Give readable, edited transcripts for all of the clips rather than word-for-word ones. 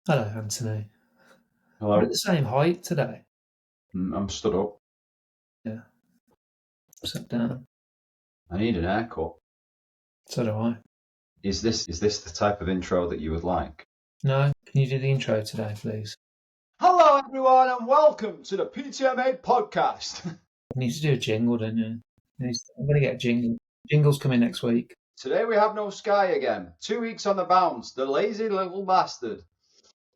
Hello, Anthony. We're at Hello. the same height today. I'm stood up. Yeah, sat down. I need an haircut. So do I. Is this the type of intro that you would like? No, can you do the intro today, please? Hello, everyone, and welcome to the PTMA podcast. You need to do a jingle, don't you? I'm going to get a jingle. Jingle's coming next week. Today we have no Sky again. 2 weeks on the bounce. The lazy little bastard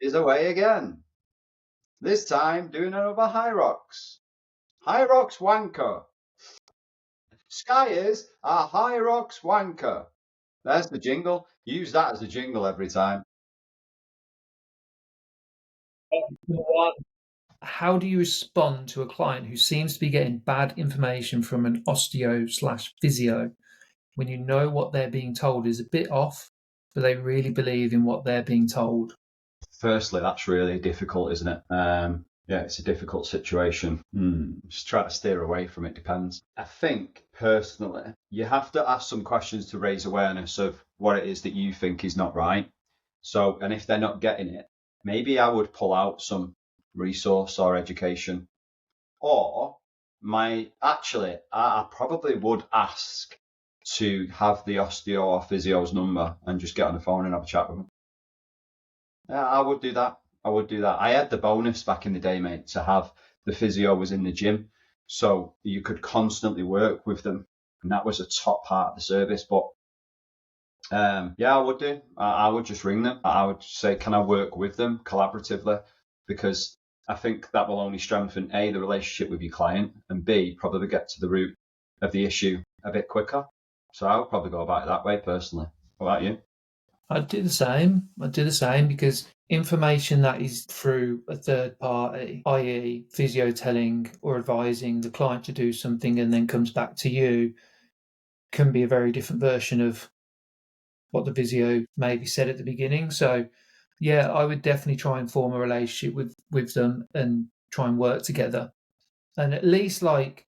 is away again. This time doing another High Rocks. High Rocks wanker. Sky is a High Rocks wanker. There's the jingle. Use that as a jingle every time. Number one, how do you respond to a client who seems to be getting bad information from an osteo/physio when you know what they're being told is a bit off, but they really believe in what they're being told? Firstly, that's really difficult, isn't it? Yeah, it's a difficult situation. Just try to steer away from it, depends. I think, personally, you have to ask some questions to raise awareness of what it is that you think is not right. So, and if they're not getting it, maybe I would pull out some resource or education. Or I probably would ask to have the osteo or physio's number and just get on the phone and have a chat with them. Yeah, I would do that. I had the bonus back in the day, mate, to have the physio was in the gym. So you could constantly work with them. And that was a top part of the service. But yeah, I would do. I would just ring them. I would say, can I work with them collaboratively? Because I think that will only strengthen A, the relationship with your client, and B, probably get to the root of the issue a bit quicker. So I would probably go about it that way personally. What about you? I'd do the same. Because information that is through a third party, i.e., physio telling or advising the client to do something and then comes back to you, can be a very different version of what the physio maybe said at the beginning. So, yeah, I would definitely try and form a relationship with them and try and work together. And at least, like,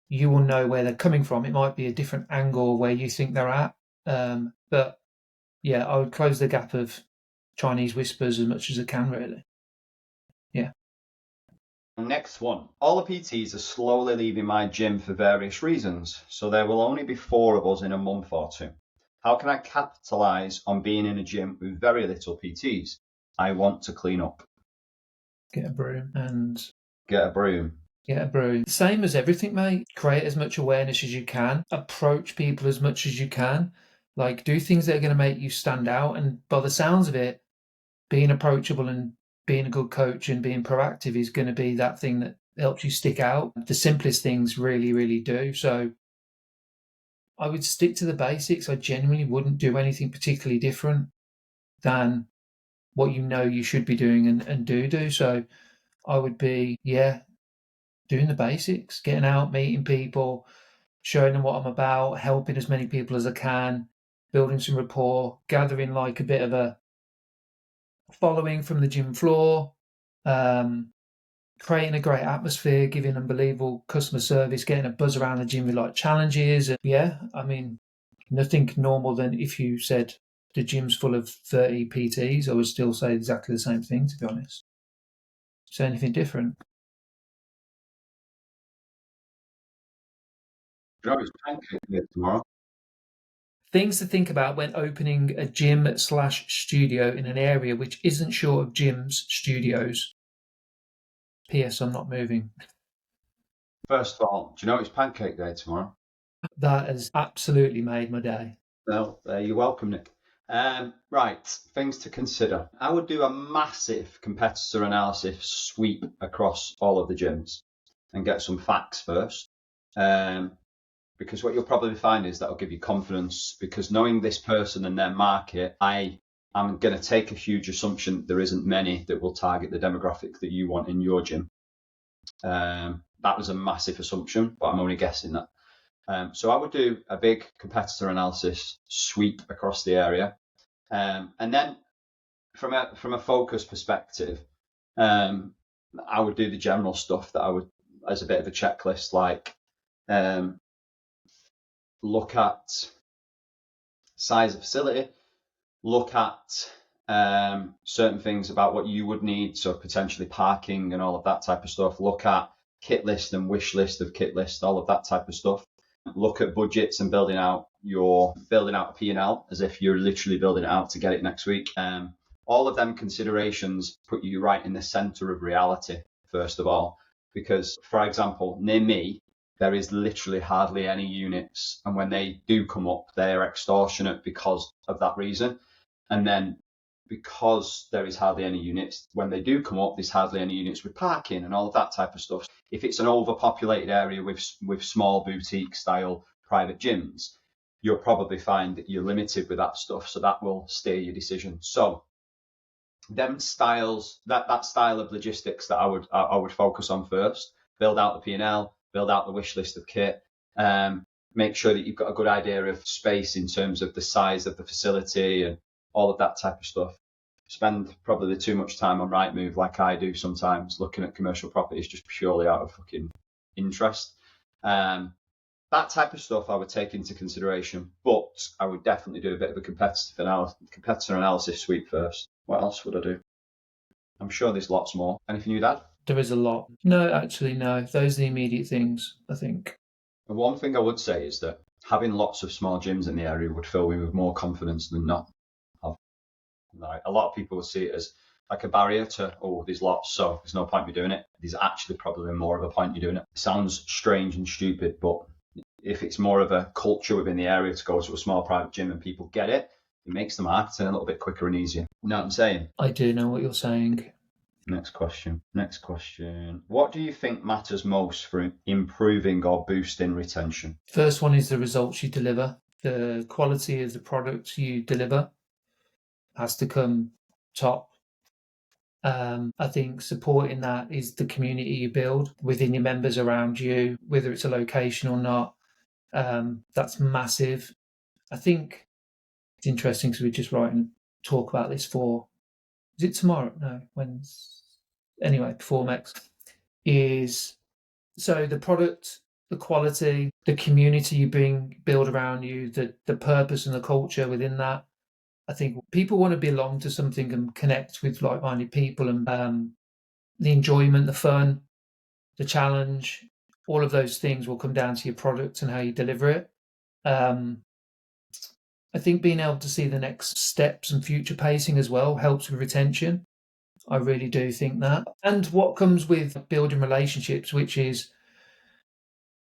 you will know where they're coming from. It might be a different angle where you think they're at. But yeah, I would close the gap of Chinese whispers as much as I can, really. Yeah. Next one. All the PTs are slowly leaving my gym for various reasons, so there will only be 4 of us in a month or two. How can I capitalise on being in a gym with very little PTs? I want to clean up. Get a broom and Get a broom. get a broom. Same as everything, mate. Create as much awareness as you can. Approach people as much as you can. Like, do things that are going to make you stand out. And by the sounds of it, being approachable and being a good coach and being proactive is going to be that thing that helps you stick out. The simplest things really, really do. So I would stick to the basics. I genuinely wouldn't do anything particularly different than what you know you should be doing and do. So I would be, yeah, doing the basics, getting out, meeting people, showing them what I'm about, helping as many people as I can, building some rapport, gathering like a bit of a following from the gym floor, um, creating a great atmosphere, giving unbelievable customer service, getting a buzz around the gym with like challenges. And yeah, I mean, nothing normal than if you said the gym's full of 30 PTs, I would still say exactly the same thing, to be honest. Say anything different. You know, it's pancake day tomorrow. Things to think about when opening a gym/studio in an area which isn't short of gyms, studios. P.S. I'm not moving. First of all, do you know it's pancake day tomorrow? That has absolutely made my day. No, you're welcome, Nick. Right, things to consider. I would do a massive competitor analysis sweep across all of the gyms and get some facts first. Because what you'll probably find is that'll give you confidence because knowing this person and their market, I'm going to take a huge assumption there isn't many that will target the demographic that you want in your gym. That was a massive assumption, but I'm only guessing that. So I would do a big competitor analysis sweep across the area. And then from a focus perspective, I would do the general stuff that I would, as a bit of a checklist, like look at size of facility, look at certain things about what you would need, so potentially parking and all of that type of stuff. Look at kit list and wish list of kit list, all of that type of stuff. Look at budgets and building out a P&L as if you're literally building it out to get it next week. All of them considerations put you right in the center of reality, first of all, because, for example, near me, there is literally hardly any units. And when they do come up, they're extortionate because of that reason. And then because there is hardly any units, when they do come up, there's hardly any units with parking and all of that type of stuff. If it's an overpopulated area with small boutique style private gyms, you'll probably find that you're limited with that stuff. So that will steer your decision. So them styles, that style of logistics that I would focus on first. Build out the P&L, build out the wish list of kit. Make sure that you've got a good idea of space in terms of the size of the facility and all of that type of stuff. Spend probably too much time on Rightmove, like I do sometimes, looking at commercial properties just purely out of fucking interest. That type of stuff I would take into consideration, but I would definitely do a bit of a competitor analysis sweep first. What else would I do? I'm sure there's lots more. Anything you'd add? There is a lot. No, actually, no. Those are the immediate things, I think. And one thing I would say is that having lots of small gyms in the area would fill me with more confidence than not. Like, a lot of people would see it as like a barrier to, oh, there's lots, so there's no point me doing it. There's actually probably more of a point you doing it. It sounds strange and stupid, but if it's more of a culture within the area to go to a small private gym and people get it, it makes the marketing a little bit quicker and easier. You know what I'm saying? I do know what you're saying. Next question. What do you think matters most for improving or boosting retention? First one is the results you deliver. The quality of the products you deliver has to come top. I think supporting that is the community you build within your members around you, whether it's a location or not. That's massive. I think it's interesting because we just write and talk about this is it tomorrow? No, anyway, before next is, so the product, the quality, the community you build around you, the purpose and the culture within that. I think people want to belong to something and connect with like-minded people, and the enjoyment, the fun, the challenge, all of those things will come down to your product and how you deliver it. I think being able to see the next steps and future pacing as well helps with retention. I really do think that. And what comes with building relationships, which is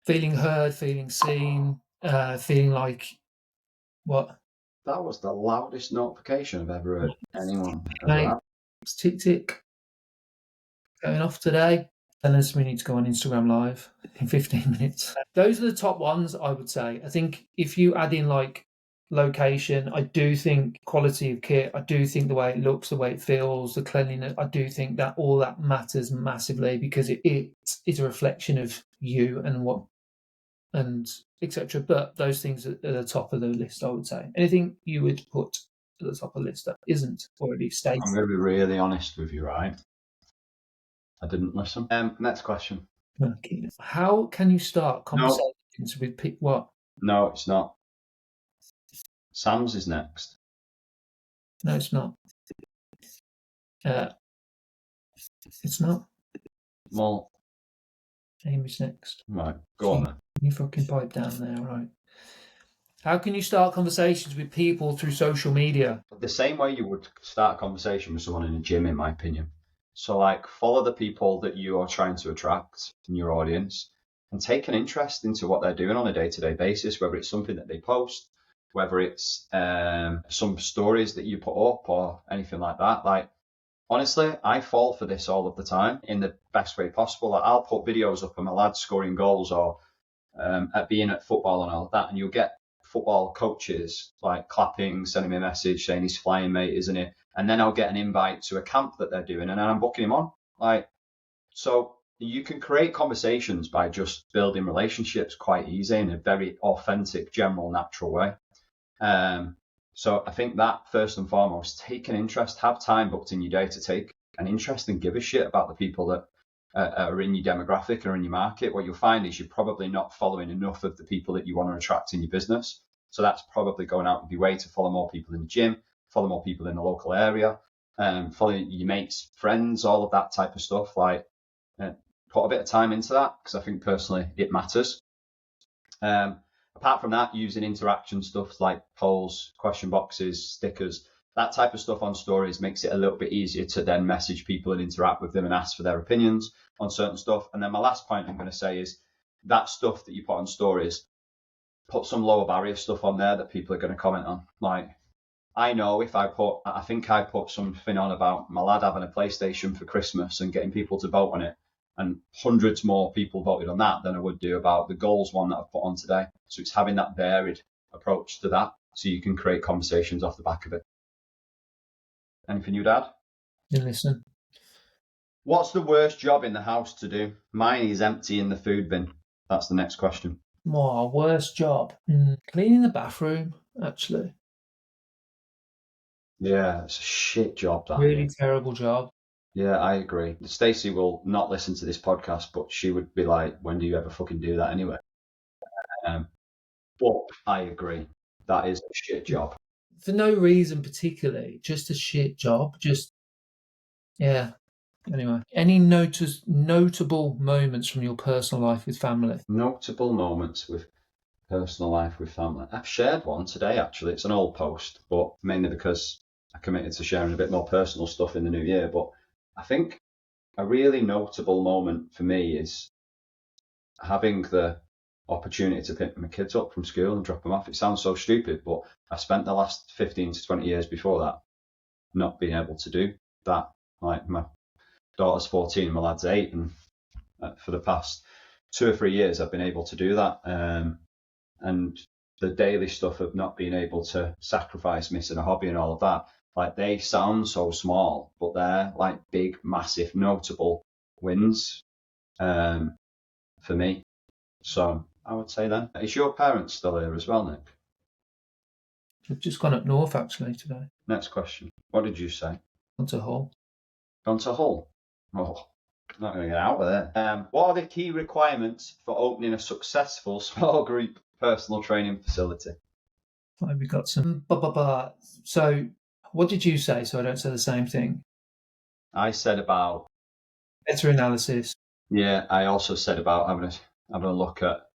feeling heard, feeling seen, feeling like what? That was the loudest notification I've ever heard anyone Mate, ever have. it's tick tick going off today. Unless we need to go on Instagram Live in 15 minutes. Those are the top ones, I would say. I think if you add in like location, I do think quality of kit, I do think the way it looks, the way it feels, the cleanliness, I do think that all that matters massively, because it is a reflection of you and etc. But those things are at the top of the list, I would say. Anything you would put at the top of the list that isn't already stated? I'm going to be really honest with you, right? I didn't listen. Next question. Okay. How can you start conversations with people? What? No, it's not. Sam's is next. No, it's not. It's not. Well, Amy's next. right, go on then. You fucking pipe down there, right? How can you start conversations with people through social media? The same way you would start a conversation with someone in a gym, in my opinion. So, like, follow the people that you are trying to attract in your audience and take an interest into what they're doing on a day-to-day basis, whether it's something that they post, whether it's some stories that you put up or anything like that. Like, honestly, I fall for this all of the time in the best way possible. Like, I'll put videos up of my lads scoring goals or at being at football and all of that, and you'll get football coaches like clapping, sending me a message saying he's flying, mate, isn't he? And then I'll get an invite to a camp that they're doing, and then I'm booking him on. Like, so you can create conversations by just building relationships quite easy in a very authentic, general, natural way. So I think that first and foremost, take an interest, have time booked in your day to take an interest and give a shit about the people that are in your demographic or in your market. What you'll find is you're probably not following enough of the people that you want to attract in your business. So that's probably going out of your way to follow more people in the gym, follow more people in the local area, follow your mates, friends, all of that type of stuff. Like, put a bit of time into that because I think personally it matters. Apart from that, using interaction stuff like polls, question boxes, stickers, that type of stuff on stories makes it a little bit easier to then message people and interact with them and ask for their opinions on certain stuff. And then my last point I'm going to say is that stuff that you put on stories, put some lower barrier stuff on there that people are going to comment on. Like, I know if I think I put something on about my lad having a PlayStation for Christmas and getting people to vote on it, and hundreds more people voted on that than I would do about the goals one that I've put on today. So it's having that varied approach to that so you can create conversations off the back of it. Anything you'd add? You listen. What's the worst job in the house to do? Mine is emptying the food bin. That's the next question. My worst job? Cleaning the bathroom, actually. Yeah, it's a shit job, that. Really terrible job. Yeah, I agree. Stacey will not listen to this podcast, but she would be like, when do you ever fucking do that anyway? But I agree. That is a shit job. For no reason particularly, just a shit job. Yeah. Anyway, any notable moments from your personal life with family? Notable moments with personal life with family. I've shared one today, actually. It's an old post, but mainly because I committed to sharing a bit more personal stuff in the new year. But I think a really notable moment for me is having the opportunity to pick my kids up from school and drop them off. It sounds so stupid, but I spent the last 15 to 20 years before that not being able to do that. Like, my daughter's 14 and my lad's 8, and for the past 2 or 3 years I've been able to do that. And the daily stuff of not being able to sacrifice missing a hobby and all of that, like, they sound so small, but they're like big, massive, notable wins for me. So I would say that. Is your parents still here as well, Nick? We've just gone up north actually today. Next question. What did you say? Gone to Hull. Gone to Hull? Oh, not going to get out of there. What are the key requirements for opening a successful small group personal training facility? We've got some. So, what did you say? So I don't say the same thing. I said about Meta analysis. Yeah, I also said about having a look at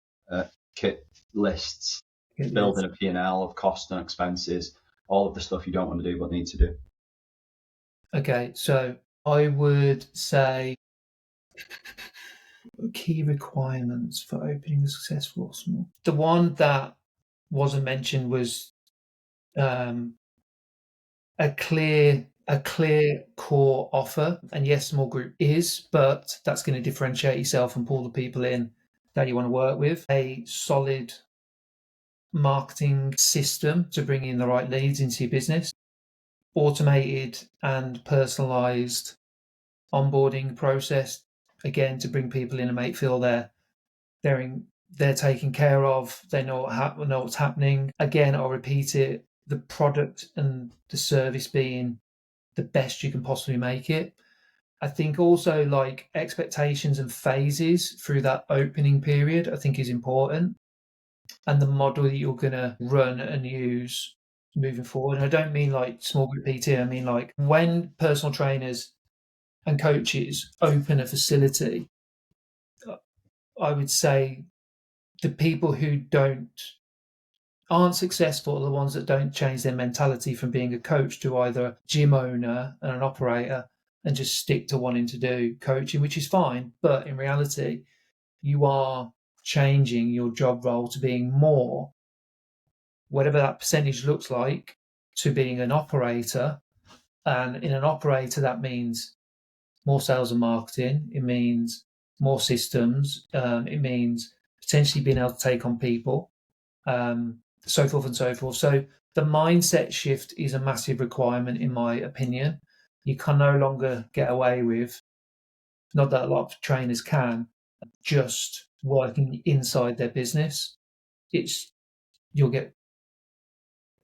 kit lists, building a P&L of costs and expenses, all of the stuff you don't want to do but need to do. Okay, so I would say key requirements for opening a successful small. The one that wasn't mentioned was a clear core offer. And yes, small group is, but that's going to differentiate yourself and pull the people in that you want to work with. A solid marketing system to bring in the right leads into your business. Automated and personalized onboarding process, again, to bring people in and make feel they're taken care of, they know what's happening. Again, I'll repeat it, the product and the service being the best you can possibly make it. I think also, like, expectations and phases through that opening period, I think is important. And the model that you're going to run and use moving forward. And I don't mean like small group PT, I mean like when personal trainers and coaches open a facility, I would say the people who aren't successful are the ones that don't change their mentality from being a coach to either a gym owner and an operator and just stick to wanting to do coaching, which is fine. But in reality, you are changing your job role to being more, whatever that percentage looks like, to being an operator. And in an operator, that means more sales and marketing. It means more systems. It means potentially being able to take on people, so forth and so forth. So the mindset shift is a massive requirement, in my opinion. You can no longer get away with, not that a lot of trainers can, just working inside their business. You'll get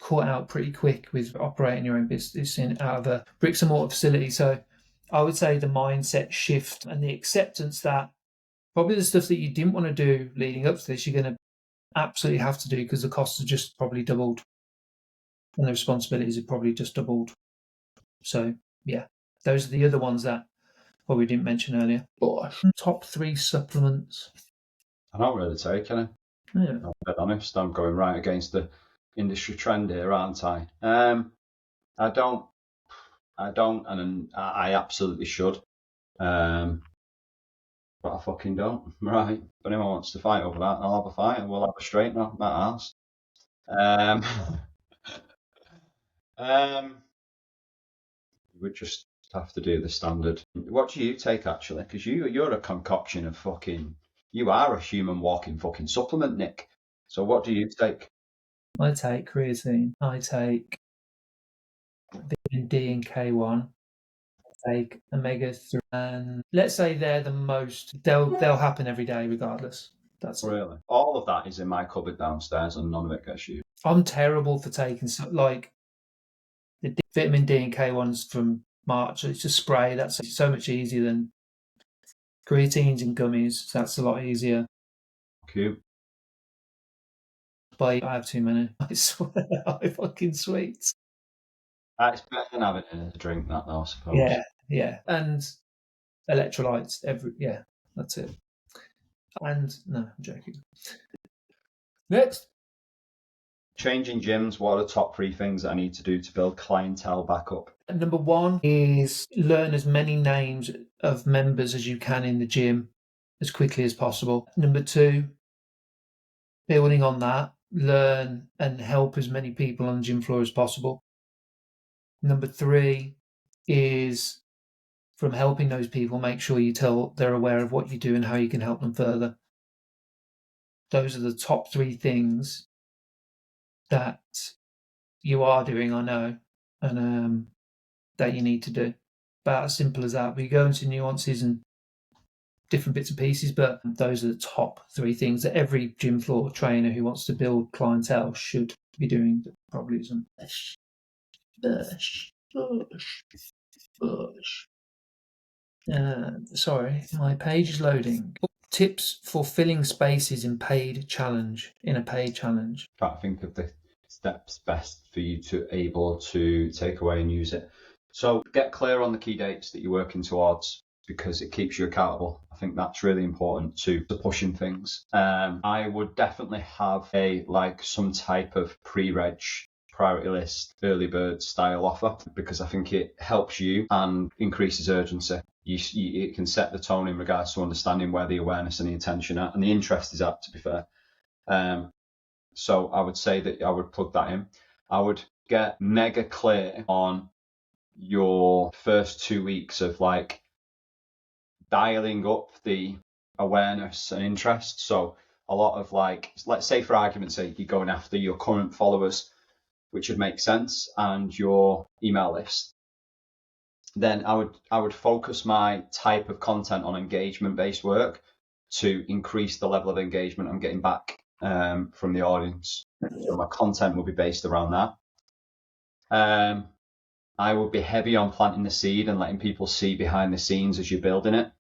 caught out pretty quick with operating your own business out of a bricks and mortar facility. So I would say the mindset shift and the acceptance that probably the stuff that you didn't want to do leading up to this, you're going to absolutely have to do because the costs have just probably doubled. and the responsibilities have probably just doubled. So yeah, those are the other ones that we didn't mention earlier. Top 3 supplements. I don't really take any. Yeah. I'll be honest, I'm going right against the industry trend here, aren't I? I don't, and I absolutely should. But I fucking don't. Right. If anyone wants to fight over that, I'll have a fight and we'll have a straight now. That ass. We just have to do the standard. What do you take actually? Because you're a concoction of fucking. You are a human walking fucking supplement, Nick. So what do you take? I take creatine. I take vitamin D and K1. I take omega-3, and let's say they're the most. They'll happen every day regardless. That's it. Really? All of that is in my cupboard downstairs, and none of it gets used. I'm terrible for taking like the vitamin D and K1s from March. It's a spray. That's so much easier than creatines and gummies. That's a lot easier. Cute. But I have too many. I swear, I fucking sweet. It's better than having a drink, that though, I suppose. Yeah, and electrolytes. That's it. And no, I'm joking. Next. Changing gyms, what are the top 3 things that I need to do to build clientele back up? Number 1 is learn as many names of members as you can in the gym as quickly as possible. Number 2, building on that, learn and help as many people on the gym floor as possible. Number 3 is from helping those people, make sure they're aware of what you do and how you can help them further. Those are the top 3 things that you are doing, I know, and that you need to do. About as simple as that. We go into nuances and different bits and pieces, but those are the top 3 things that every gym floor trainer who wants to build clientele should be doing. That probably isn't. Sorry, my page is loading. Tips for filling spaces in a paid challenge. Try to think of the steps best for you to able to take away and use it. So get clear on the key dates that you're working towards, because it keeps you accountable. I think that's really important to pushing things. I would definitely have some type of pre-reg priority list, early bird style offer, because I think it helps you and increases urgency. It can set the tone in regards to understanding where the awareness and the attention are and the interest is at, to be fair. So I would say that I would plug that in. I would get mega clear on your first 2 weeks of dialing up the awareness and interest. So a lot of let's say for argument's sake, you're going after your current followers, which would make sense, and your email list. Then I would focus my type of content on engagement-based work to increase the level of engagement I'm getting back from the audience. So my content will be based around that. I would be heavy on planting the seed and letting people see behind the scenes as you're building it.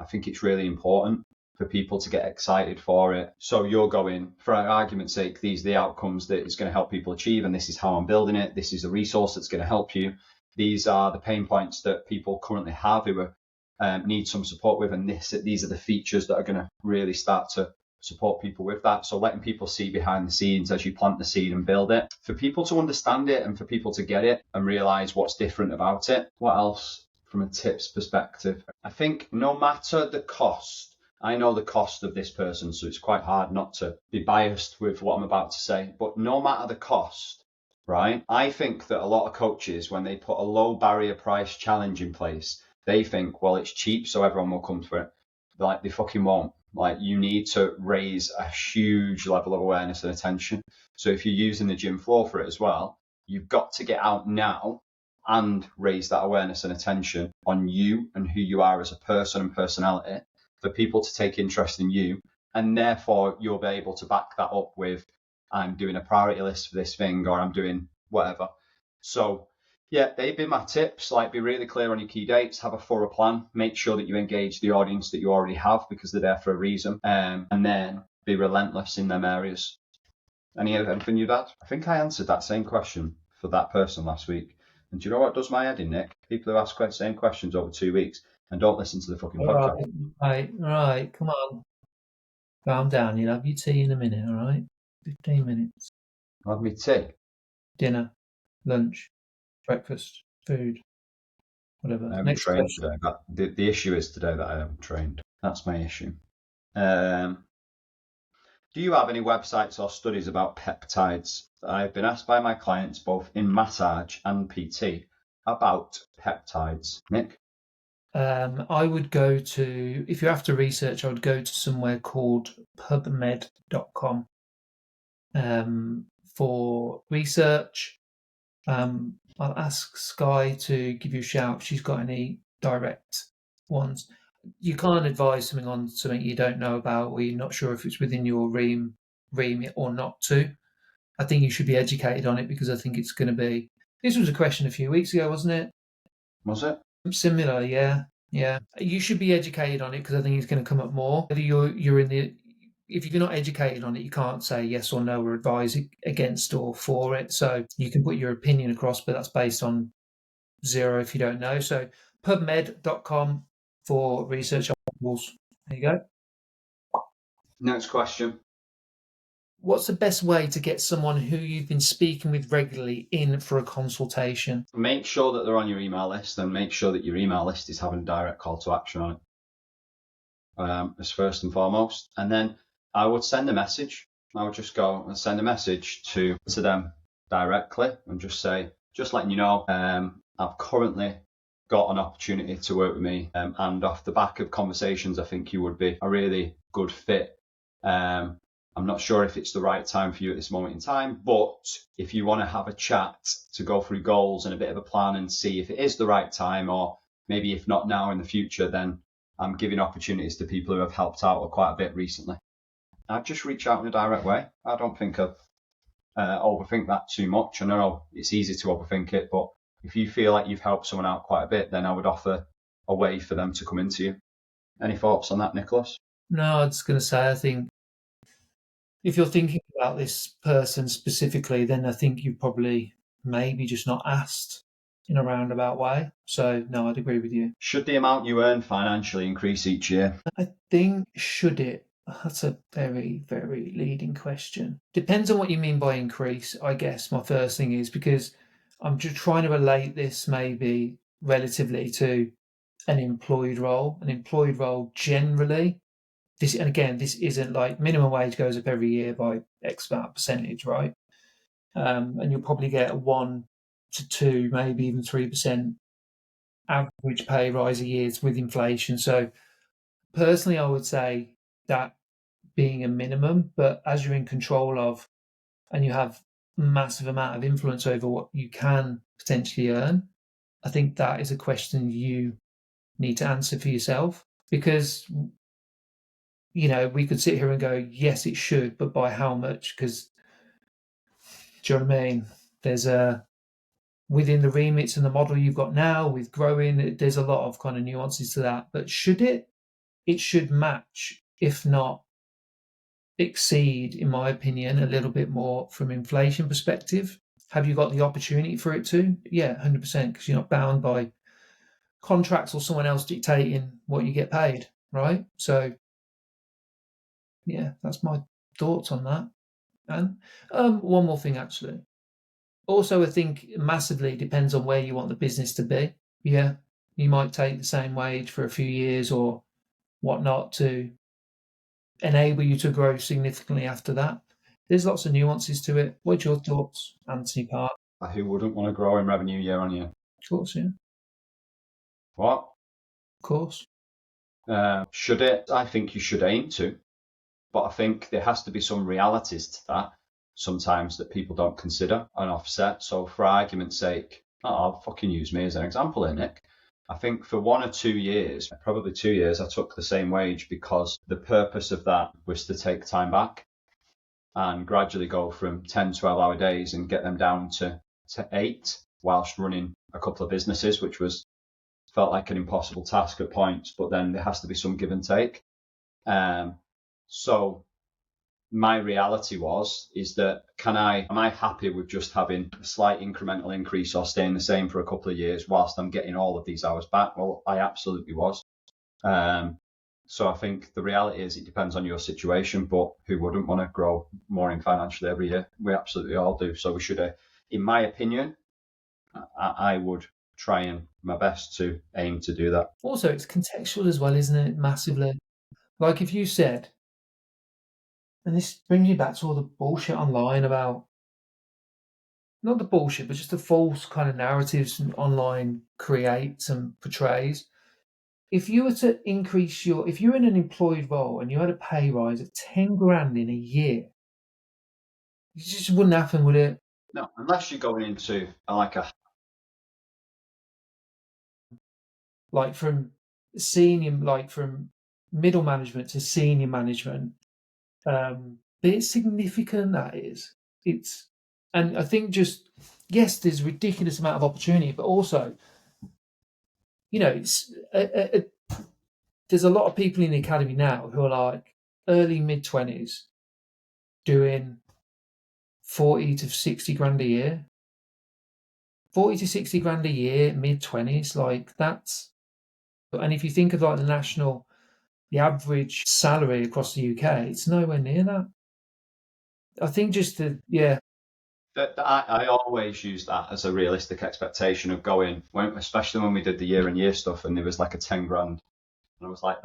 I think it's really important for people to get excited for it. So you're going, for argument's sake, these are the outcomes that it's going to help people achieve, and this is how I'm building it. This is a resource that's going to help you. These are the pain points that people currently have who need some support with, and these are the features that are going to really start to support people with that. So letting people see behind the scenes as you plant the seed and build it, for people to understand it and for people to get it and realize what's different about it. What else from a tips perspective? I think no matter the cost, I know the cost of this person, so it's quite hard not to be biased with what I'm about to say, but no matter the cost, right? I think that a lot of coaches, when they put a low barrier price challenge in place, they think, well, it's cheap, so everyone will come for it. They fucking won't. You need to raise a huge level of awareness and attention. So if you're using the gym floor for it as well, you've got to get out now and raise that awareness and attention on you and who you are as a person and personality, for people to take interest in you. And therefore you'll be able to back that up with, I'm doing a priority list for this thing, or I'm doing whatever. So yeah, they'd be my tips. Be really clear on your key dates, have a thorough plan, make sure that you engage the audience that you already have, because they're there for a reason, and then be relentless in them areas. Anything you'd add? I think I answered that same question for for that person last week. And do you know what does my head in, Nick? People who ask the same questions over 2 weeks and don't listen to the fucking podcast. Right, come on. Calm down, you'll have your tea in a minute, all right? 15 minutes. I'll have me tea. Dinner, lunch, breakfast, food, whatever. I haven't Next trained question. today. The issue is today that I haven't trained. That's my issue. Do you have any websites or studies about peptides? I've been asked by my clients, both in massage and PT, about peptides. Nick? I would go to, if you have to research, I would go to somewhere called pubmed.com for research. I'll ask Sky to give you a shout if she's got any direct ones. You can't advise something on something you don't know about or you're not sure if it's within your remit or not to. I think you should be educated on it because I think it's going to be. This was a question a few weeks ago, wasn't it? Was it? Similar, yeah. You should be educated on it because I think it's going to come up more. Whether you're in the, if you're not educated on it, you can't say yes or no or advise against or for it. So you can put your opinion across, but that's based on zero if you don't know. So pubmed.com for research articles. There you go. Next question. What's the best way to get someone who you've been speaking with regularly in for a consultation? Make sure that they're on your email list and make sure that your email list is having a direct call to action on it. As first and foremost. And then I would send a message. I would just go and send a message to them directly and just say, just letting you know, I've currently got an opportunity to work with me. And off the back of conversations, I think you would be a really good fit. I'm not sure if it's the right time for you at this moment in time, but if you want to have a chat to go through goals and a bit of a plan and see if it is the right time, or maybe if not now in the future, then I'm giving opportunities to people who have helped out quite a bit recently. I'd just reach out in a direct way. I don't think I'd overthink that too much. I know it's easy to overthink it, but if you feel like you've helped someone out quite a bit, then I would offer a way for them to come into you. Any thoughts on that, Nicholas? No, I was going to say, I think if you're thinking about this person specifically, then I think you've probably maybe just not asked in a roundabout way. So, no, I'd agree with you. Should the amount you earn financially increase each year? I think, should it? That's a very, very leading question. Depends on what you mean by increase, I guess, my first thing is, because I'm just trying to relate this maybe relatively to an employed role. An employed role generally, this, and again, this isn't like minimum wage goes up every year by X amount of percentage, right? And you'll probably get a 1 to 2, maybe even 3% average pay rise a year with inflation. So personally, I would say that being a minimum, but as you're in control of and you have massive amount of influence over what you can potentially earn, I think that is a question you need to answer for yourself, because we could sit here and go, yes, it should, but by how much? Because, do you know what I mean? There's within the remits and the model you've got now with growing, there's a lot of kind of nuances to that. But should it? It should match, if not exceed, in my opinion, a little bit more from inflation perspective. Have you got the opportunity for it to? Yeah, 100%, because you're not bound by contracts or someone else dictating what you get paid, right? So, yeah, that's my thoughts on that. And one more thing, actually. Also, I think massively depends on where you want the business to be. Yeah, you might take the same wage for a few years or whatnot to enable you to grow significantly after that. There's lots of nuances to it. What's your thoughts, Anthony Park? Who wouldn't want to grow in revenue year on year? Of course, yeah. What? Of course. Should it? I think you should aim to, but I think there has to be some realities to that sometimes that people don't consider and offset. So for argument's sake, I'll fucking use me as an example here, Nick. I think for 1 or 2 years, probably 2 years, I took the same wage because the purpose of that was to take time back and gradually go from 10, 12-hour days and get them down to 8 whilst running a couple of businesses, which felt like an impossible task at points, but then there has to be some give and take. So my reality is that am I happy with just having a slight incremental increase or staying the same for a couple of years whilst I'm getting all of these hours back? Well, I absolutely was. So I think the reality is it depends on your situation, but who wouldn't want to grow more in financially every year? We absolutely all do. So we should, in my opinion, I would try and my best to aim to do that. Also, it's contextual as well, isn't it? Massively. Like if you said, and this brings me back to all the bullshit online about, not the bullshit, but just the false kind of narratives online creates and portrays. If you were to if you're in an employed role and you had a pay rise of 10 grand in a year, it just wouldn't happen, would it? No, unless you're going into Like from from middle management to senior management. But it's significant, that is. It's, and I think just, yes, there's a ridiculous amount of opportunity, but also, it's there's a lot of people in the academy now who are like early mid 20s doing 40 to 60 grand a year. 40 to 60 grand a year, mid 20s, like that's, and if you think of like the average salary across the UK, it's nowhere near that. I think just yeah. I always use that as a realistic expectation of going, especially when we did the year and year stuff and there was like a 10 grand. And I was like,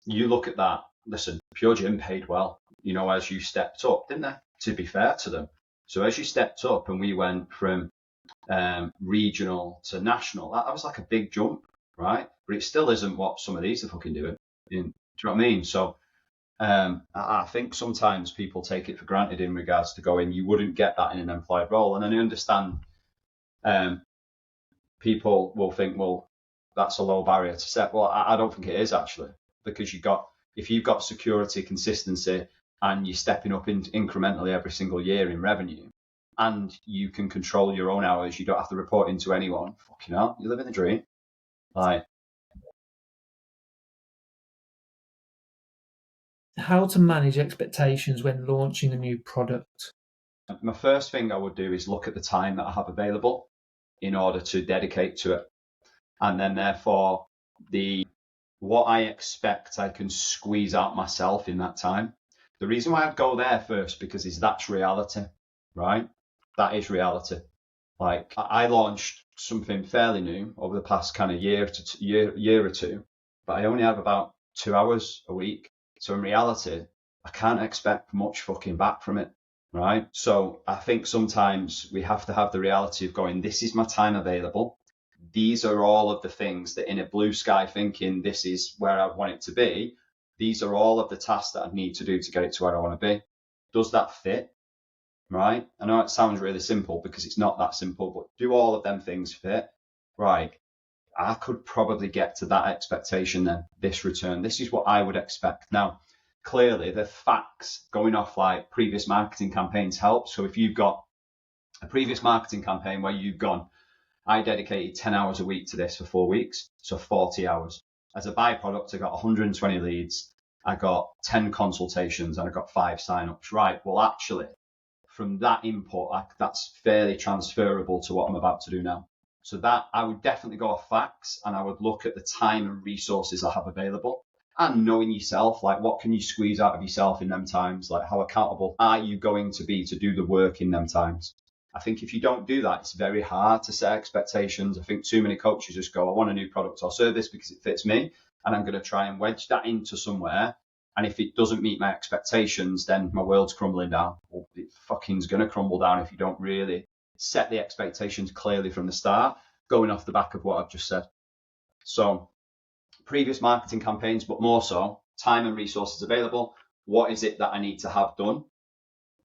you look at that, listen, Pure Gym paid well, as you stepped up, didn't they? To be fair to them. So as you stepped up and we went from regional to national, that was like a big jump, right? But it still isn't what some of these are fucking doing. Do you know what I mean? So I think sometimes people take it for granted in regards to going, you wouldn't get that in an employed role. And I understand people will think, well, that's a low barrier to set. Well, I don't think it is actually, because if you've got security, consistency, and you're stepping up incrementally every single year in revenue, and you can control your own hours, you don't have to report into anyone. Fucking hell, you're living the dream. Like, how to manage expectations when launching a new product. my first thing I would do is look at the time that I have available in order to dedicate to it. And then therefore what I expect I can squeeze out myself in that time. The reason why I'd go there first because that's reality, right? That is reality. Like I launched something fairly new over the past kind of year or two, but I only have about 2 hours a week. So in reality, I can't expect much fucking back from it, right? So I think sometimes we have to have the reality of going, this is my time available. These are all of the things that in a blue sky thinking, this is where I want it to be. These are all of the tasks that I need to do to get it to where I want to be. Does that fit? Right? I know it sounds really simple because it's not that simple, but do all of them things fit? Right. I could probably get to that expectation then, this return. This is what I would expect. Now, clearly the facts going off like previous marketing campaigns help. So if you've got a previous marketing campaign where you've gone, I dedicated 10 hours a week to this for 4 weeks, so 40 hours. As a byproduct, I got 120 leads, I got 10 consultations, and I got 5 signups. Right, well, actually, from that input, that's fairly transferable to what I'm about to do now. So that I would definitely go off facts, and I would look at the time and resources I have available. And knowing yourself, like what can you squeeze out of yourself in them times? Like how accountable are you going to be to do the work in them times? I think if you don't do that, it's very hard to set expectations. I think too many coaches just go, I want a new product or service because it fits me, and I'm going to try and wedge that into somewhere. And if it doesn't meet my expectations, then my world's crumbling down. Well, it fucking's going to crumble down if you don't really set the expectations clearly from the start, going off the back of what I've just said. So previous marketing campaigns, but more so time and resources available. What is it that I need to have done?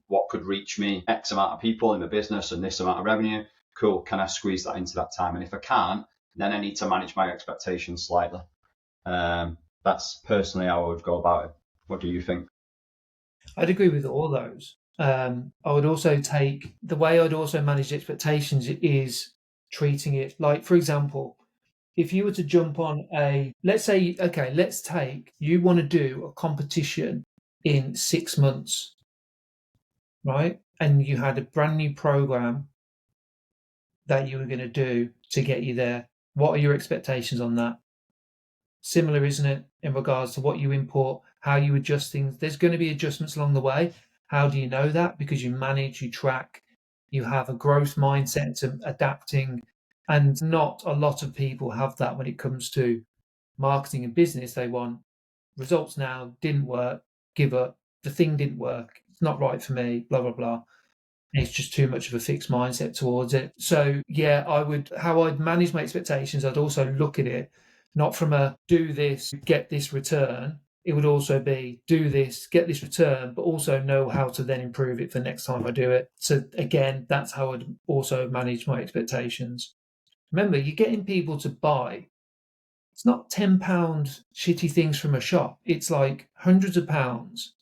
What could reach me X amount of people in the business and this amount of revenue? Cool. Can I squeeze that into that time? And if I can't, then I need to manage my expectations slightly. That's personally how I would go about it. What do you think? I'd agree with all those. I would also take the way I'd also manage expectations is treating it like, for example, if you were to jump on let's say, okay, let's take, you want to do a competition in 6 months, right? And you had a brand new program that you were going to do to get you there. What are your expectations on that? Similar, isn't it, in regards to what you import, how you adjust things? There's going to be adjustments along the way. How do you know that? Because you manage, you track, you have a growth mindset to adapting. And not a lot of people have that when it comes to marketing and business. They want results now, didn't work, give up, the thing didn't work, it's not right for me, blah, blah, blah. It's just too much of a fixed mindset towards it. So yeah, how I'd manage my expectations, I'd also look at it not from a do this, get this return. It would also be do this, get this return, but also know how to then improve it for next time I do it. So again, that's how I'd also manage my expectations. Remember, you're getting people to buy. It's not £10 shitty things from a shop. It's like hundreds of pounds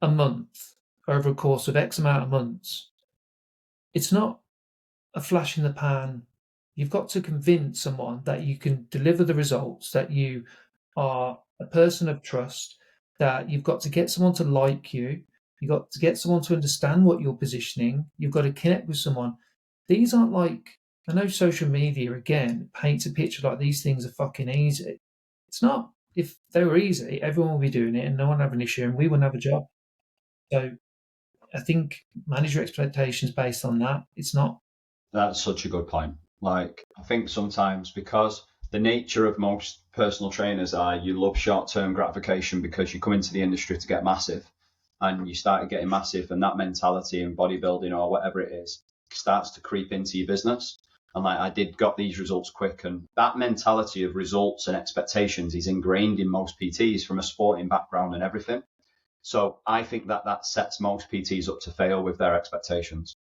a month over a course of X amount of months. It's not a flash in the pan. You've got to convince someone that you can deliver the results, that you are a person of trust, that you've got to get someone to like you, you've got to get someone to understand what you're positioning, you've got to connect with someone. These aren't like, I know social media again paints a picture like these things are fucking easy. It's not. If they were easy, everyone would be doing it and no one would have an issue and we wouldn't have a job. So I think manage your expectations based on that. It's not. That's such a good point. Like, I think sometimes because the nature of most personal trainers are you love short-term gratification because you come into the industry to get massive and you started getting massive, and that mentality in bodybuilding or whatever it is starts to creep into your business. And like I did got these results quick, and that mentality of results and expectations is ingrained in most PTs from a sporting background and everything. So I think that sets most PTs up to fail with their expectations.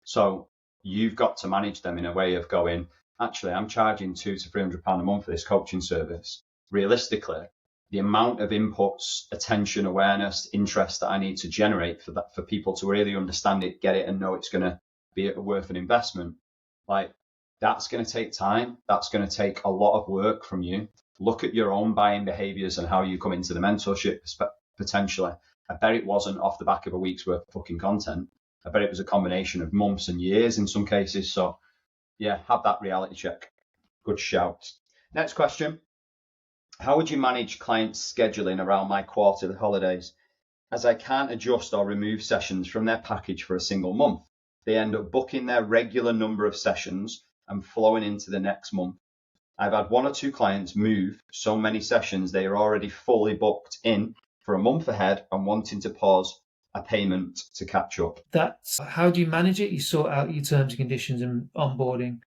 So you've got to manage them in a way of going, actually, I'm charging £200 to £300 a month for this coaching service. Realistically, the amount of inputs, attention, awareness, interest that I need to generate for people to really understand it, get it, and know it's going to be worth an investment, like that's going to take time. That's going to take a lot of work from you. Look at your own buying behaviors and how you come into the mentorship potentially. I bet it wasn't off the back of a week's worth of fucking content. I bet it was a combination of months and years in some cases. So yeah, have that reality check. Good shout. Next question. How would you manage clients' scheduling around my quarterly holidays? As I can't adjust or remove sessions from their package for a single month, they end up booking their regular number of sessions and flowing into the next month. I've had 1 or 2 clients move so many sessions they are already fully booked in for a month ahead and wanting to pause a payment to catch up. That's how do you manage it? You sort out your terms and conditions and onboarding,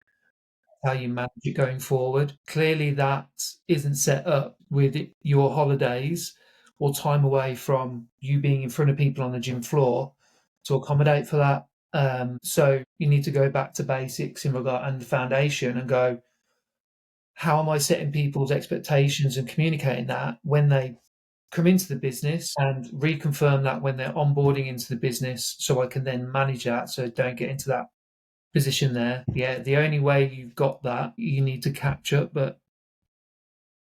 how you manage it going forward. Clearly, that isn't set up with your holidays or time away from you being in front of people on the gym floor to accommodate for that. So you need to go back to basics in regard and the foundation and go, how am I setting people's expectations and communicating that when they come into the business, and reconfirm that when they're onboarding into the business so I can then manage that so don't get into that position there. Yeah, the only way you've got that, you need to catch up, but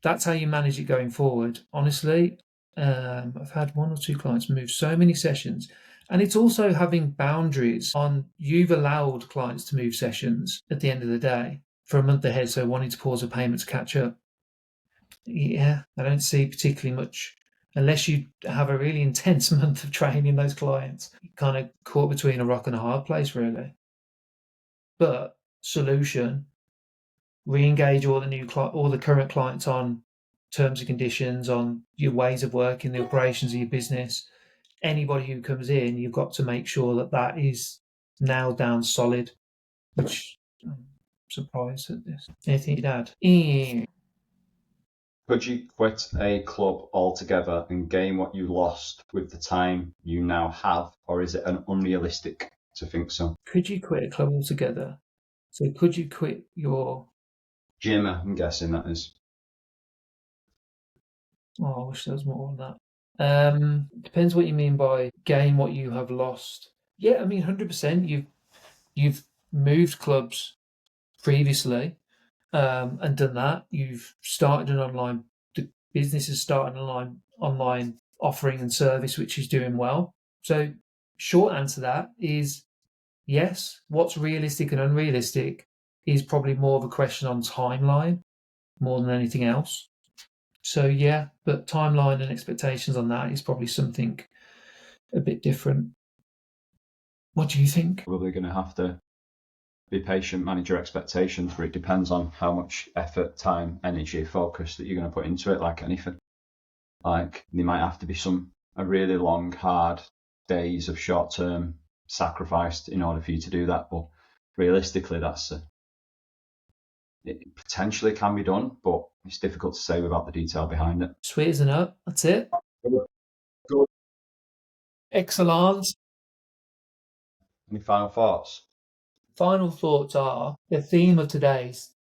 that's how you manage it going forward. Honestly, I've had 1 or 2 clients move so many sessions. And it's also having boundaries on you've allowed clients to move sessions at the end of the day for a month ahead, so wanting to pause a payment to catch up. Yeah, I don't see particularly much unless you have a really intense month of training those clients. You're kind of caught between a rock and a hard place, really. But solution: re-engage all the current clients on terms and conditions, on your ways of working, the operations of your business. Anybody who comes in, you've got to make sure that that is nailed down solid. Which I'm surprised at this. Anything you'd add? Could you quit a club altogether and gain what you lost with the time you now have, or is it unrealistic to think so? Could you quit a club altogether? So could you quit your... Gym, I'm guessing that is. Oh, I wish there was more on that. Depends what you mean by gain what you have lost. Yeah, I mean, 100%. You've moved clubs previously, and done that. You've started an online. The business has started an online offering and service which is doing well. So, short answer to that is yes. What's realistic and unrealistic is probably more of a question on timeline more than anything else. So, yeah, but timeline and expectations on that is probably something a bit different. What do you think? Probably going to have to be patient, manage your expectations, but it depends on how much effort, time, energy, focus that you're going to put into it, like anything. Like, there might have to be a really long, hard days of short-term sacrifice in order for you to do that, but realistically, it potentially can be done, but it's difficult to say without the detail behind it. Sweet as a nut. That's it. Good. Excellent. Any final thoughts? Final thoughts are the theme of today's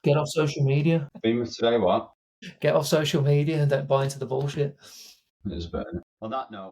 get off social media. Theme of today, what? Get off social media and don't buy into the bullshit. It is better. On that note,